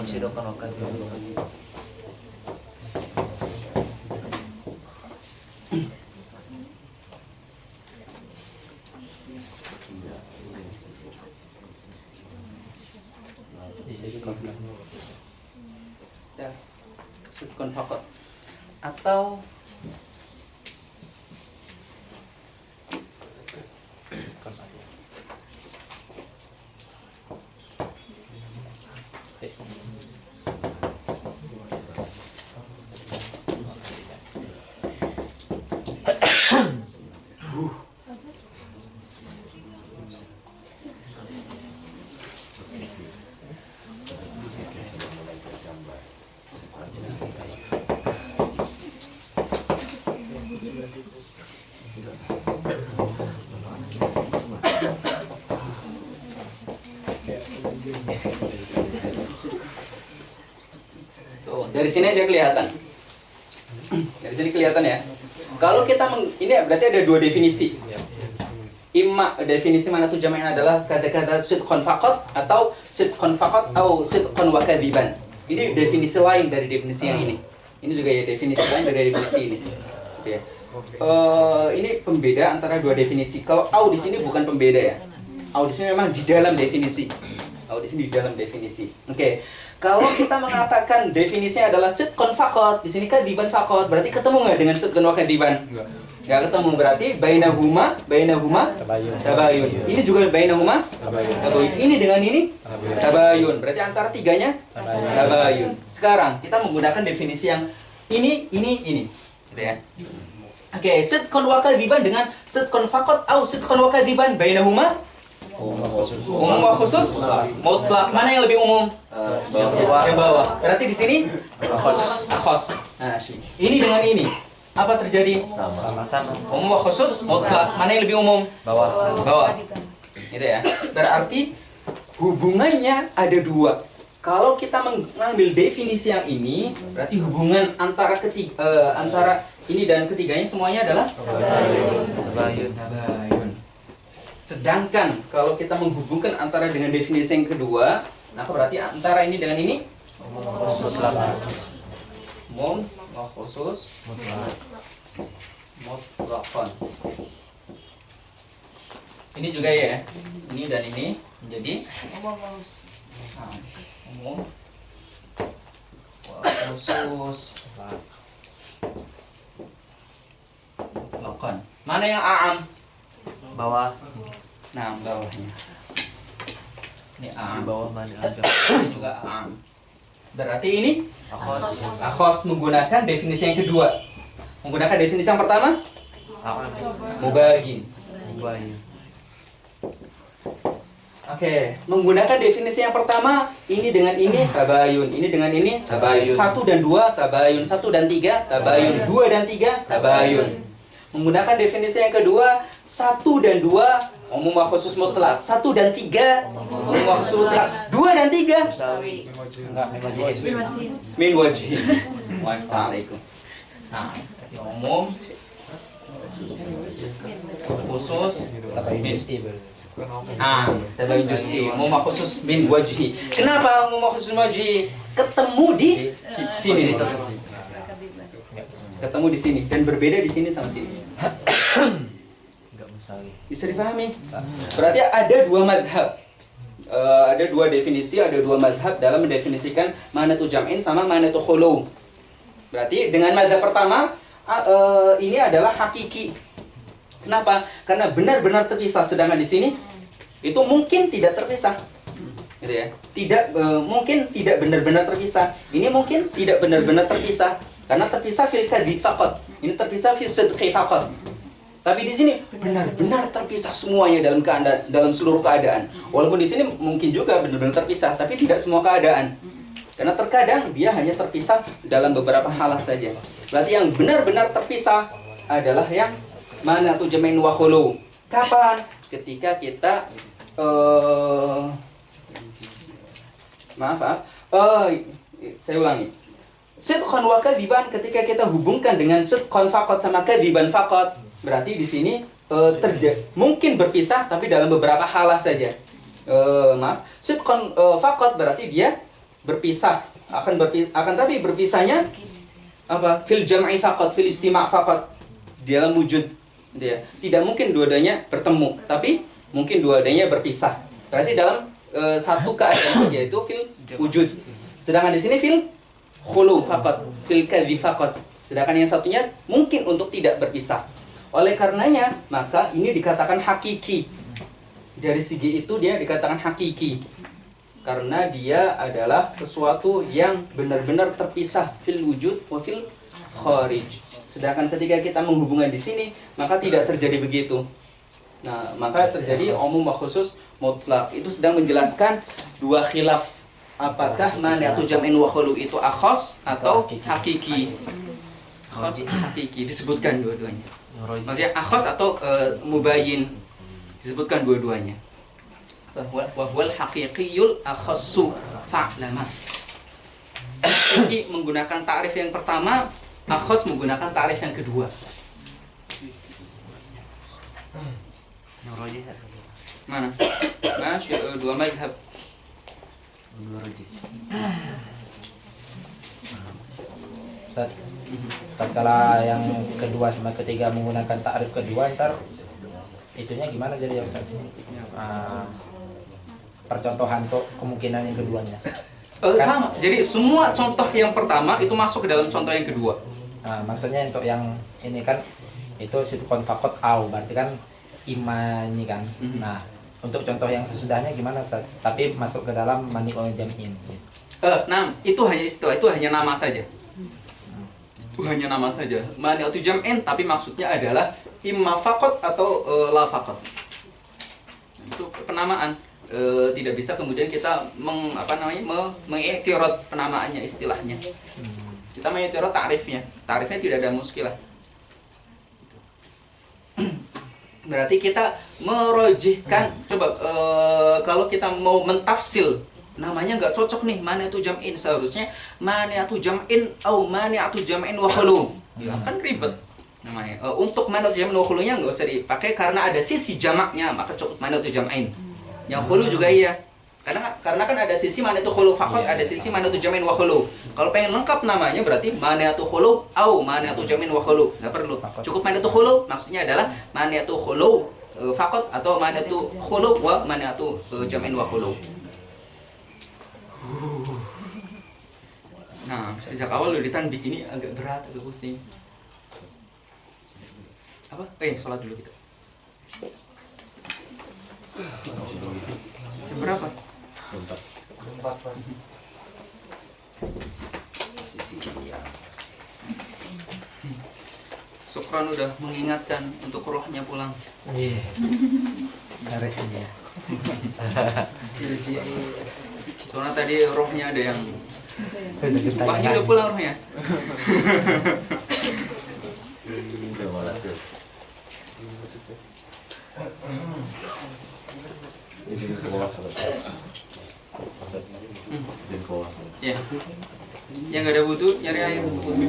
Sidqan wa kadhiban. Ya, sidqan faqat atau tuh, dari sini aja kelihatan. Dari sini kelihatan ya. Kalau kita ini berarti ada dua definisi. Imma definisi mana tuh jama'in adalah kata-kata sidqan faqat atau sidqan faqat atau sidqan wa kadziban. Ini definisi lain dari definisi yang ini. Ini juga ya definisi lain dari definisi ini. Gitu ya. Ini pembeda antara dua definisi. Kalau au di sini bukan pembeda ya. Au di sini memang di dalam definisi. Au di sini di dalam definisi. Oke. Kalau kita mengatakan definisinya adalah sidqan faqat, di sini kadziban faqat, berarti ketemu nggak dengan sidqan wa kadziban? Nggak ketemu, berarti bainahuma tabayun. Ini juga bainahuma tabayun. Ini dengan ini tabayun. Berarti antara tiganya tabayun. Sekarang kita menggunakan definisi yang ini. Gitu ya. Oke, sidqan wa kadziban dengan sidqan faqat atau sidqan wa kadziban bainahuma umum wa khusus mutlak. Mana yang lebih umum? Yang bawah. Berarti di sini khos. Nah, ini dengan ini apa terjadi? Sama-sama. Umum wa khusus mutlak. Mana yang lebih umum? Bawah. Gitu ya. Berarti hubungannya ada dua. Kalau kita mengambil definisi yang ini, berarti hubungan antara antara ini dan ketiganya semuanya adalah Tabayun. Sedangkan kalau kita menghubungkan antara dengan definisi yang kedua, maka berarti antara ini dengan ini umum wa khusus mutlaqan. Ini juga ya, ini dan ini menjadi umum wa khusus mutlaqan. Mana yang a'am? Bawah. Nah, bawahnya. Ini Di a'am. bawah mana agak. Ini juga a'am. Berarti ini Akhos. akhos menggunakan definisi yang kedua. Menggunakan definisi yang pertama mubayin. Mubayyin. Oke, menggunakan definisi yang pertama ini dengan ini tabayun, ini dengan ini tabayun. 1 dan 2 tabayun, 1 dan 3 tabayun, 2 dan 3 tabayun. Menggunakan definisi yang kedua 1 dan 2 umum wa khusus mutlak, 1 dan 3 umum wa khusus mutlak, 2 dan 3 enggak min wajhin. Waalaikumsalam. Nah, umum khusus min tabayun juz'i, umum wa khusus min wajhi. Kenapa umum wa khusus wajhi? Ketemu di sini. Ketemu di sini dan berbeda di sini sama sini. Enggak musawi. Bisa dipahami? Berarti ada dua madhab. Ada dua definisi, ada dua madhab dalam mendefinisikan mana itu jam'in sama mana itu khulu. Berarti dengan madhab pertama ini adalah hakiki. Kenapa? Karena benar-benar terpisah. Sedangkan di sini itu mungkin tidak terpisah. Gitu ya. Mungkin tidak benar-benar terpisah. Ini mungkin tidak benar-benar terpisah. Karena terpisah fil kadhib faqat. Ini terpisah fil sidqi faqat. Tapi di sini benar-benar terpisah semuanya dalam seluruh keadaan. Walaupun di sini mungkin juga benar-benar terpisah, tapi tidak semua keadaan. Karena terkadang dia hanya terpisah dalam beberapa hal saja. Berarti yang benar-benar terpisah adalah yang mana tuh jam'in wa khulu. Kapan? Ketika kita saya ulangi. Sidqan wa kadziban ketika kita hubungkan dengan sidqan faqat sama kadziban faqat, berarti di sini mungkin berpisah tapi dalam beberapa halah saja. Sidqan faqat berarti dia berpisah, akan tapi berpisahnya apa? Fil jam'i faqat, fil istima' faqat, dalam wujud, gitu ya. Tidak mungkin dua-duanya bertemu, tapi mungkin dua-duanya berpisah. Berarti dalam satu keadaan saja, yaitu fil wujud. Sedangkan di sini fil khulu faqat, fil kadzi faqat. Sedangkan yang satunya mungkin untuk tidak berpisah. Oleh karenanya, maka ini dikatakan hakiki. Dari segi itu dia dikatakan hakiki. Karena dia adalah sesuatu yang benar-benar terpisah fil wujud wa fil kharij. Sedangkan ketika kita menghubungkan di sini, maka tidak terjadi begitu. Nah, maka terjadi umum wa khusus mutlak. Itu sedang menjelaskan dua khilaf. Apakah mani'atu jam'in wa khulu itu akhos atau hakiki? Akhos hakiki disebutkan dua-duanya. Maksudnya akhos atau mubayyin disebutkan dua-duanya. Wahwal haqiqiyul akhassu fa'lama. Hakiki menggunakan ta'rif yang pertama, akhos menggunakan ta'rif yang kedua. Mana? Nah, dua madhab. Ustaz, tatkala yang kedua sama ketiga menggunakan ta'rif kedua, ntar itunya gimana jadi ya Ustaz? Percontohan untuk kemungkinan yang keduanya. Sama. Jadi semua contoh yang pertama itu masuk ke dalam contoh yang kedua. Maksudnya untuk yang ini kan itu sitkon fakot au, berarti kan imani kan. Nah, untuk contoh yang sesudahnya gimana Ustaz? Tapi masuk ke dalam mani'ul jam'in. Nah, itu hanya istilah, itu hanya nama saja. Itu hanya nama saja. Mani'atu jam'in, tapi maksudnya adalah imma faqat atau la faqat. Itu penamaan. Tidak bisa kemudian kita mengiktirad penamaannya, istilahnya. Kita mengiktirad ta'rifnya. Ta'rifnya tidak ada muskilah. Berarti kita merojihkan. Coba kalau kita mau mentafsil, namanya nggak cocok nih, mani'atu jam'in. Seharusnya mani'atu jam'in au mani'atu jam'in wa khulu. Ya, kan ribet namanya. Untuk mani'atu jam'in wa khulunya nggak usah dipakai karena ada sisi jamaknya, maka cukup mani'atu jam'in. Yang khulu juga iya. Karena kan ada sisi mani'atu khulu faqat, ada sisi mani'atu jam'in wa khulu. Kalau pengen lengkap namanya berarti mani'atu khulu au mani'atu jam'in wa khulu. Enggak perlu. Cukup mani'atu khulu, maksudnya adalah mani'atu khulu faqat atau mani'atu khulu wa mani'atu jam'in wa khulu. Nah, sejak awal udah ditanbih, ini agak berat, agak pusing. Apa? Salat dulu kita. Jam berapa? Jam 4. Sukron udah mengingatkan untuk rohnya pulang. Iya. Tarik aja. Soalnya tadi rohnya ada yang Wahyu udah pulang rohnya. Ya. Yang nggak ada wudhu nyari air untuk wudhu.